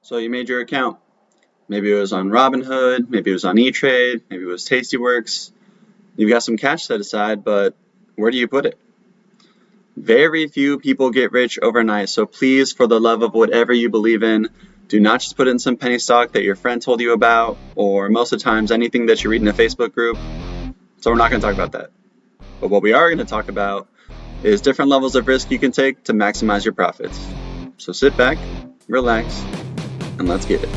So you made your account. Maybe it was on Robinhood, maybe it was on E-Trade, maybe it was Tastyworks. You've got some cash set aside, but where do you put it? Very few people get rich overnight, so please, for the love of whatever you believe in, do not just put in some penny stock that your friend told you about, or most of the times anything that you read in a Facebook group. So we're not going to talk about that. But what we are going to talk about is different levels of risk you can take to maximize your profits. So sit back, relax, and let's get it.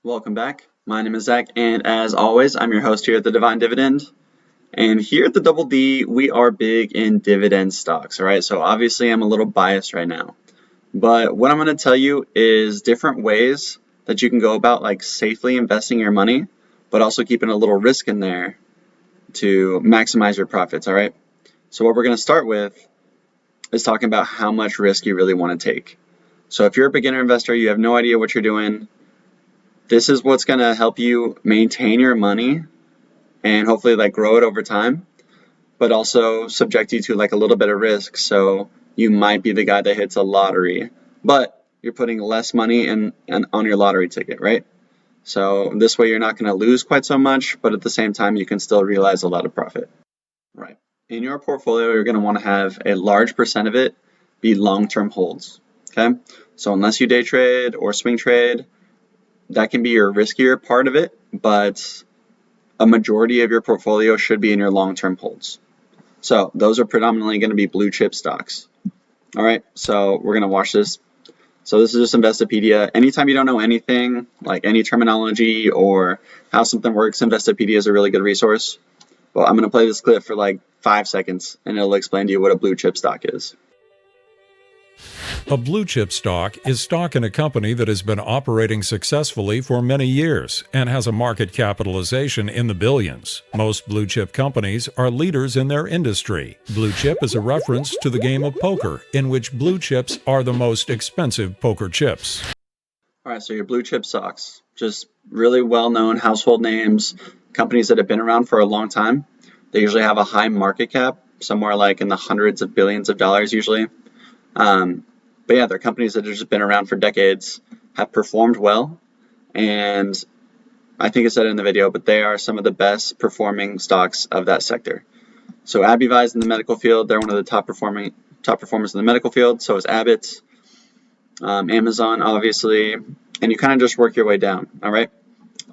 Welcome back. My name is Zach, and as always, I'm your host here at the Divine Dividend. And here at the Double D, we are big in dividend stocks, all right? So obviously, I'm a little biased right now. But what I'm going to tell you is different ways that you can go about like safely investing your money, but also keeping a little risk in there to maximize your profits, all right? So what we're going to start with is talking about how much risk you really want to take. So if you're a beginner investor, you have no idea what you're doing, this is what's going to help you maintain your money and hopefully like grow it over time, but also subject you to like a little bit of risk. So you might be the guy that hits a lottery, but you're putting less money in on your lottery ticket, right? So this way you're not going to lose quite so much, but at the same time you can still realize a lot of profit. Right. In your portfolio, you're going to want to have a large percent of it be long-term holds. Okay. So unless you day trade or swing trade, that can be your riskier part of it, but a majority of your portfolio should be in your long-term holds. So those are predominantly going to be blue chip stocks. All right, so we're going to watch this. So this is just Investopedia. Anytime you don't know anything, like any terminology or how something works, Investopedia is a really good resource. Well, I'm going to play this clip for like 5 seconds, and it'll explain to you what a blue chip stock is. A blue chip stock is stock in a company that has been operating successfully for many years and has a market capitalization in the billions. Most blue chip companies are leaders in their industry. Blue chip is a reference to the game of poker, in which blue chips are the most expensive poker chips. All right, so your blue chip stocks, just really well-known household names, companies that have been around for a long time. They usually have a high market cap, somewhere like in the hundreds of billions of dollars usually. But yeah, they're companies that have just been around for decades, have performed well, and I think I said it in the video, but they are some of the best performing stocks of that sector. So AbbVie's in the medical field, they're one of the top performers in the medical field, so is Abbott, Amazon obviously, and you kind of just work your way down, all right?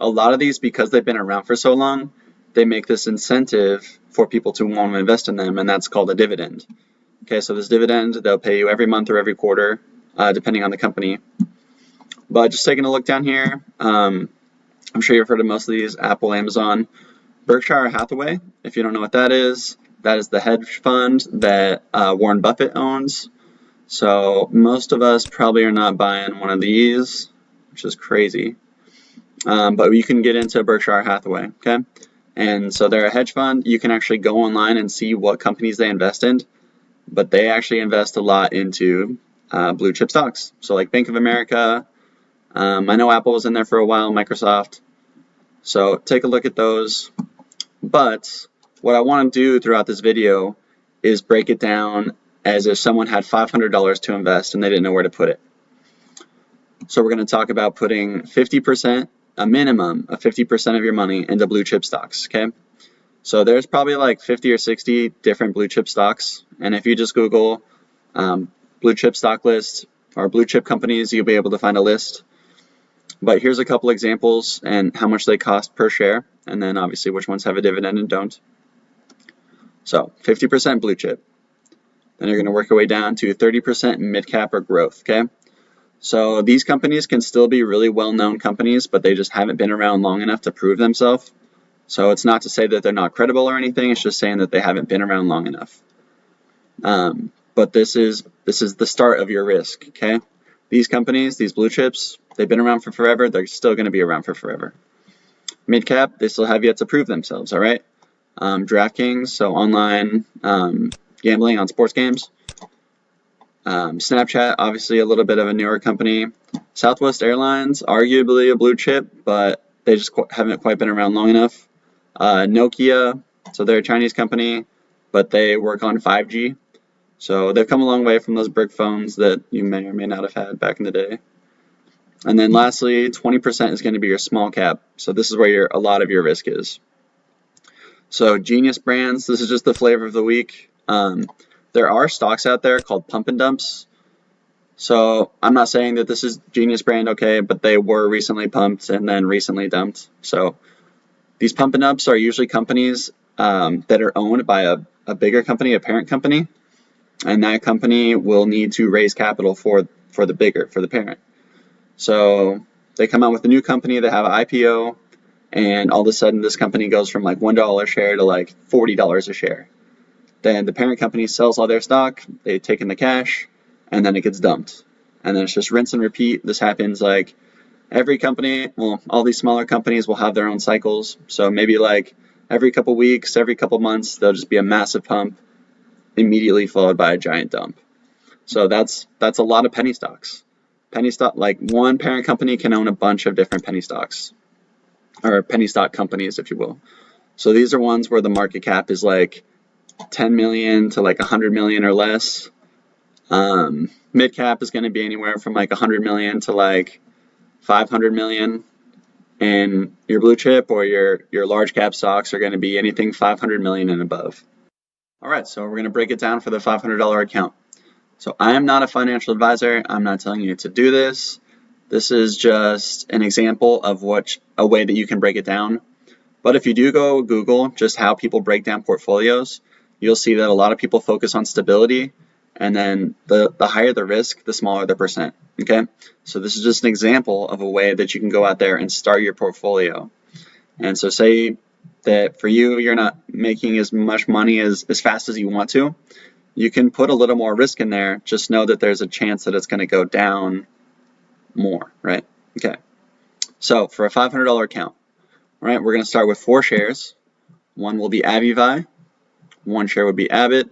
A lot of these, because they've been around for so long, they make this incentive for people to want to invest in them, and that's called a dividend. Okay, so this dividend, they'll pay you every month or every quarter, depending on the company. But just taking a look down here, I'm sure you've heard of most of these, Apple, Amazon, Berkshire Hathaway. If you don't know what that is the hedge fund that Warren Buffett owns. So most of us probably are not buying one of these, which is crazy. But you can get into Berkshire Hathaway, okay? And so they're a hedge fund. You can actually go online and see what companies they invest in. But they actually invest a lot into blue chip stocks. So like Bank of America, I know Apple was in there for a while, Microsoft. So take a look at those. But what I want to do throughout this video is break it down as if someone had $500 to invest and they didn't know where to put it. So we're going to talk about putting 50%, a minimum of 50% of your money into blue chip stocks, okay? So there's probably like 50 or 60 different blue chip stocks. And if you just Google blue chip stock list or blue chip companies, you'll be able to find a list. But here's a couple examples and how much they cost per share. And then obviously which ones have a dividend and don't. So 50% blue chip. Then you're going to work your way down to 30% mid cap or growth. Okay. So these companies can still be really well-known companies, but they just haven't been around long enough to prove themselves. So it's not to say that they're not credible or anything. It's just saying that they haven't been around long enough. But this is the start of your risk. Okay, these companies, these blue chips, they've been around for forever. They're still going to be around for forever. Mid cap, they still have yet to prove themselves. All right. DraftKings, so online gambling on sports games. Snapchat, obviously a little bit of a newer company. Southwest Airlines, arguably a blue chip, but they just haven't quite been around long enough. Nokia, so they're a Chinese company, but they work on 5G. So they've come a long way from those brick phones that you may or may not have had back in the day. And then lastly, 20% is going to be your small cap. So this is where a lot of your risk is. So Genius Brands, this is just the flavor of the week. There are stocks out there called pump and dumps. So I'm not saying that this is Genius Brand, okay, but they were recently pumped and then recently dumped. So these pump and dumps are usually companies that are owned by a bigger company, a parent company, and that company will need to raise capital for the parent. So they come out with a new company, they have an IPO, and all of a sudden this company goes from like $1 a share to like $40 a share. Then the parent company sells all their stock, they take in the cash, and then it gets dumped. And then it's just rinse and repeat. This happens like every company, well, all these smaller companies will have their own cycles. So maybe like every couple weeks, every couple months, there'll just be a massive pump, immediately followed by a giant dump. So that's a lot of penny stocks. Penny stock, like one parent company can own a bunch of different penny stocks, or penny stock companies, if you will. So these are ones where the market cap is like 10 million to like 100 million or less. Mid cap is going to be anywhere from like 100 million to like 500 million. And your blue chip or your large cap stocks are going to be anything 500 million and above. All right, so we're going to break it down for the $500 account. So I am not a financial advisor. I'm not telling you to do this. This is just an example of a way that you can break it down. But if you do go Google just how people break down portfolios, you'll see that a lot of people focus on stability, and then the higher the risk, the smaller the percent. Okay, so this is just an example of a way that you can go out there and start your portfolio. And so say that for you, you're not making as much money as fast as you want to. You can put a little more risk in there. Just know that there's a chance that it's going to go down more, right? Okay, so for a $500 account, all right, we're going to start with 4 shares. One will be Avivi, 1 share would be Abbott,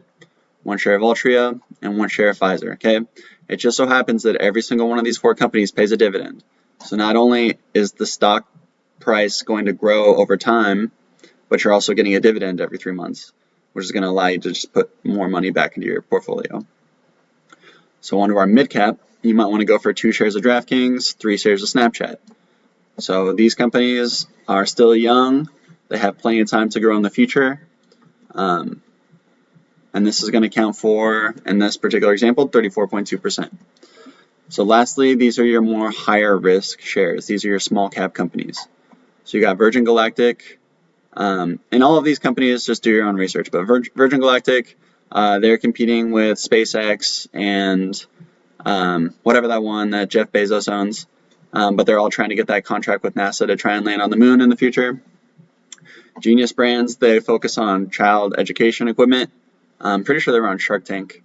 1 share of Altria, and 1 share of Pfizer, okay? It just so happens that every single one of these 4 companies pays a dividend. So not only is the stock price going to grow over time, but you're also getting a dividend every 3 months, which is going to allow you to just put more money back into your portfolio. So onto our mid cap, you might want to go for 2 shares of DraftKings, 3 shares of Snapchat. So these companies are still young. They have plenty of time to grow in the future. And this is going to count for, in this particular example, 34.2%. So lastly, these are your more higher risk shares. These are your small cap companies. So you got Virgin Galactic, and all of these companies, just do your own research. But Virgin Galactic, they're competing with SpaceX and whatever that one that Jeff Bezos owns. But they're all trying to get that contract with NASA to try and land on the moon in the future. Genius Brands, they focus on child education equipment. I'm pretty sure they were on Shark Tank,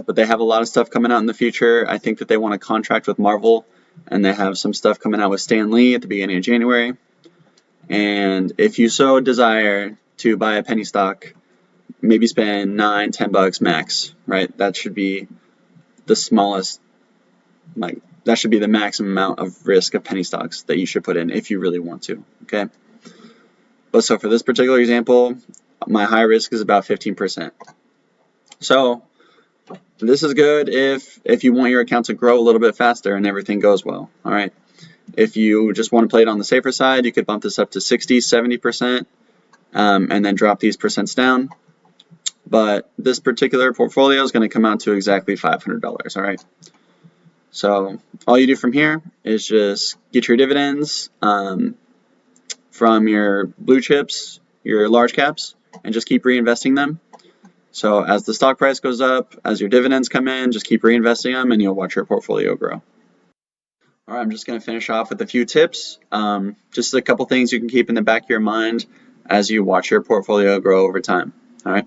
but they have a lot of stuff coming out in the future. I think that they want to contract with Marvel, and they have some stuff coming out with Stan Lee at the beginning of January. And if you so desire to buy a penny stock, maybe spend $9-10 max, right? That should be the smallest, that should be the maximum amount of risk of penny stocks that you should put in if you really want to, okay? But so for this particular example, my high risk is about 15%. So this is good if you want your account to grow a little bit faster and everything goes well, all right? If you just want to play it on the safer side, you could bump this up to 60, 70%, and then drop these percents down. But this particular portfolio is going to come out to exactly $500, all right? So all you do from here is just get your dividends from your blue chips, your large caps, and just keep reinvesting them. So as the stock price goes up, as your dividends come in, just keep reinvesting them and you'll watch your portfolio grow. All right, I'm just going to finish off with a few tips. Just a couple things you can keep in the back of your mind as you watch your portfolio grow over time. All right.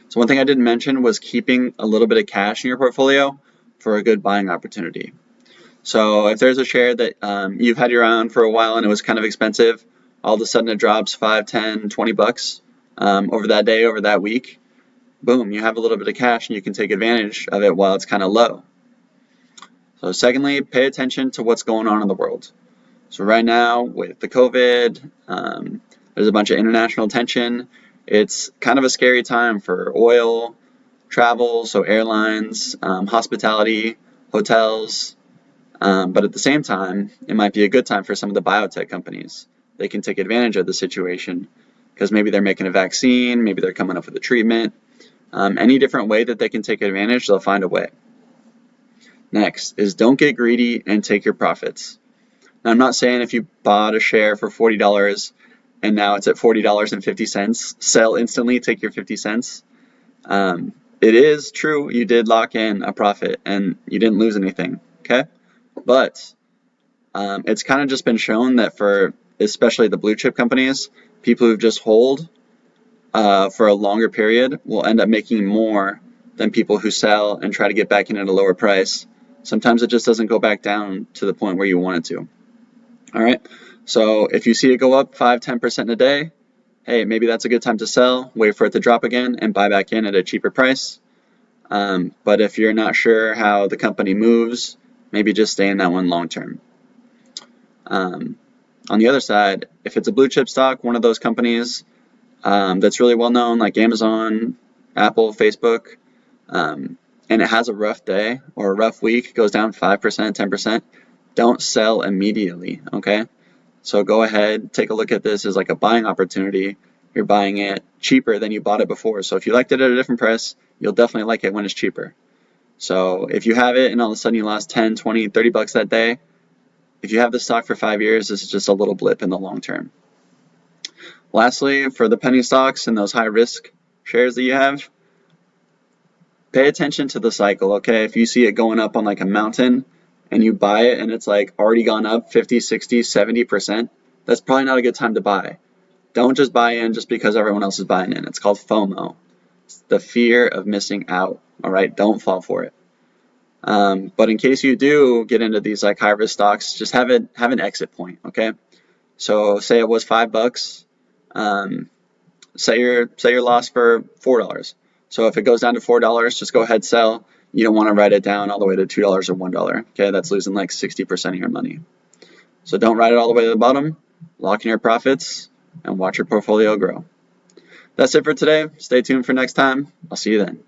So one thing I didn't mention was keeping a little bit of cash in your portfolio for a good buying opportunity. So if there's a share that you've had your eye on for a while and it was kind of expensive, all of a sudden it drops $5, $10, $20 over that day, over that week. boom, you have a little bit of cash and you can take advantage of it while it's kind of low. So secondly, pay attention to what's going on in the world. So right now with the COVID, there's a bunch of international tension. It's kind of a scary time for oil, travel, so airlines, hospitality, hotels. But at the same time, it might be a good time for some of the biotech companies. They can take advantage of the situation because maybe they're making a vaccine, maybe they're coming up with a treatment. Any different way that they can take advantage, they'll find a way. Next is don't get greedy and take your profits. Now, I'm not saying if you bought a share for $40 and now it's at $40.50, sell instantly, take your 50 cents. It is true you did lock in a profit and you didn't lose anything, okay? But it's kind of just been shown that for especially the blue chip companies, people who just hold for a longer period will end up making more than people who sell and try to get back in at a lower price. Sometimes it just doesn't go back down to the point where you want it to. All right. So if you see it go up 5-10% in a day, hey, maybe that's a good time to sell, wait for it to drop again, and buy back in at a cheaper price. But if you're not sure how the company moves, maybe just stay in that one long term. On the other side, if it's a blue chip stock, one of those companies that's really well known, like Amazon, Apple, Facebook, and it has a rough day or a rough week, goes down 5%, 10%, don't sell immediately, okay? So go ahead, take a look at this as like a buying opportunity. You're buying it cheaper than you bought it before. So if you liked it at a different price, you'll definitely like it when it's cheaper. So if you have it and all of a sudden you lost 10, 20, 30 bucks that day, if you have the stock for 5 years, this is just a little blip in the long term. Lastly, for the penny stocks and those high risk shares that you have, pay attention to the cycle, okay? If you see it going up on like a mountain and you buy it and it's like already gone up 50, 60, 70%, that's probably not a good time to buy. Don't just buy in just because everyone else is buying in. It's called FOMO. It's the fear of missing out, all right? Don't fall for it. But in case you do get into these like high risk stocks, just have an exit point, okay? So say it was $5. Set your loss for $4. So if it goes down to $4, just go ahead, sell. You don't want to write it down all the way to $2 or $1. Okay, that's losing like 60% of your money. So don't write it all the way to the bottom. Lock in your profits and watch your portfolio grow. That's it for today. Stay tuned for next time. I'll see you then.